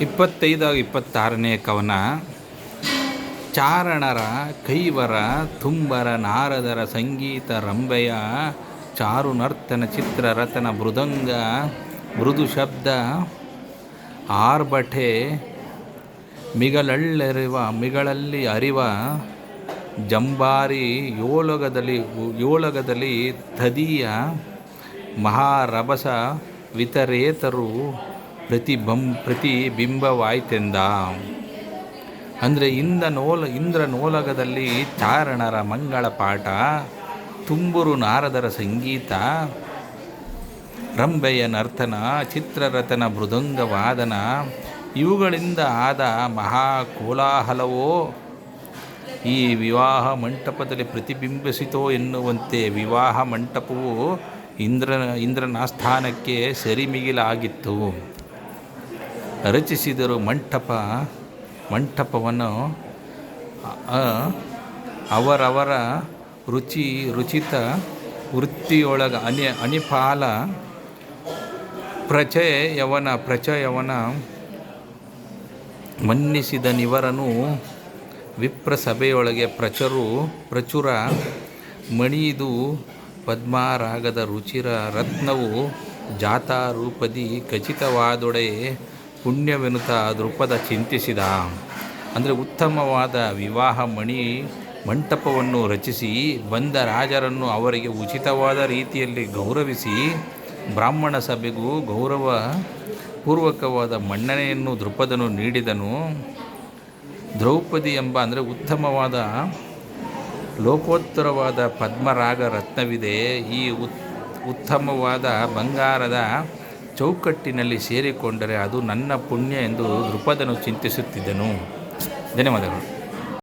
26ನೇ ಕವನ. ಚಾರಣರ ಕೈವರ ತುಂಬರ ನಾರದರ ಸಂಗೀತ ರಂಭೆಯ ಚಾರು ನರ್ತನ ಚಿತ್ರರತನ ಮೃದಂಗ ಮೃದು ಶಬ್ದ ಆರ್ಭಟೆ ಮಿಗಳಲ್ಲಿ ಅರಿವ ಜಂಬಾರಿ ಯೋಲಗದಲ್ಲಿ ತದಿಯ ಮಹಾರಭಸ ವಿತರೇತರು ಪ್ರತಿಬಿಂಬವಾಯ್ತೆಂದ. ಅಂದರೆ ಇಂದ್ರನೋಲಗದಲ್ಲಿ ಚಾರಣರ ಮಂಗಳ ಪಾಠ, ತುಂಬುರು ನಾರದರ ಸಂಗೀತ, ರಂಭೆಯ ನರ್ತನ, ಚಿತ್ರರತನ ಮೃದಂಗ ವಾದನ ಇವುಗಳಿಂದ ಆದ ಮಹಾಕೋಲಾಹಲವೋ ಈ ವಿವಾಹ ಮಂಟಪದಲ್ಲಿ ಪ್ರತಿಬಿಂಬಿಸಿತೋ ಎನ್ನುವಂತೆ ಮಂಟಪವು ಮಂಟಪವು ಇಂದ್ರನಾಸ್ಥಾನಕ್ಕೆ ಸರಿಮಿಗಿಲಾಗಿತ್ತು. ರಚಿಸಿದರು ಮಂಟಪವನ್ನು ಅವರವರ ರುಚಿತ ವೃತ್ತಿಯೊಳಗ ಅಣಿಪಾಲ ಪ್ರಚಯವನ ಮನ್ನಿಸಿದನಿವರನು ವಿಪ್ರಸಭೆಯೊಳಗೆ ಪ್ರಚುರ ಮಣಿದು ಪದ್ಮಾರಾಗದ ರುಚಿರ ರತ್ನವು ಜಾತಾರೂಪದಿ ಖಚಿತವಾದೊಡೆ ಪುಣ್ಯವೆನುತ ದೃಪದ ಚಿಂತಿಸಿದ. ಅಂದರೆ ಉತ್ತಮವಾದ ವಿವಾಹ ಮಂಟಪವನ್ನು ರಚಿಸಿ ಬಂದ ರಾಜರನ್ನು ಅವರಿಗೆ ಉಚಿತವಾದ ರೀತಿಯಲ್ಲಿ ಗೌರವಿಸಿ ಬ್ರಾಹ್ಮಣ ಸಭೆಗೂ ಗೌರವ ಪೂರ್ವಕವಾದ ಮನ್ನಣೆಯನ್ನು ದೃಪದನು ನೀಡಿದನು. ದ್ರೌಪದಿ ಎಂಬ ಅಂದರೆ ಉತ್ತಮವಾದ ಲೋಕೋತ್ತರವಾದ ಪದ್ಮರಾಗ ರತ್ನವಿದೆ. ಈ ಉತ್ತಮವಾದ ಬಂಗಾರದ ಚೌಕಟ್ಟಿನಲ್ಲಿ ಸೇರಿಕೊಂಡರೆ ಅದು ನನ್ನ ಪುಣ್ಯ ಎಂದು ದೃಪದನು ಚಿಂತಿಸುತ್ತಿದ್ದನು. ಧನ್ಯವಾದಗಳು.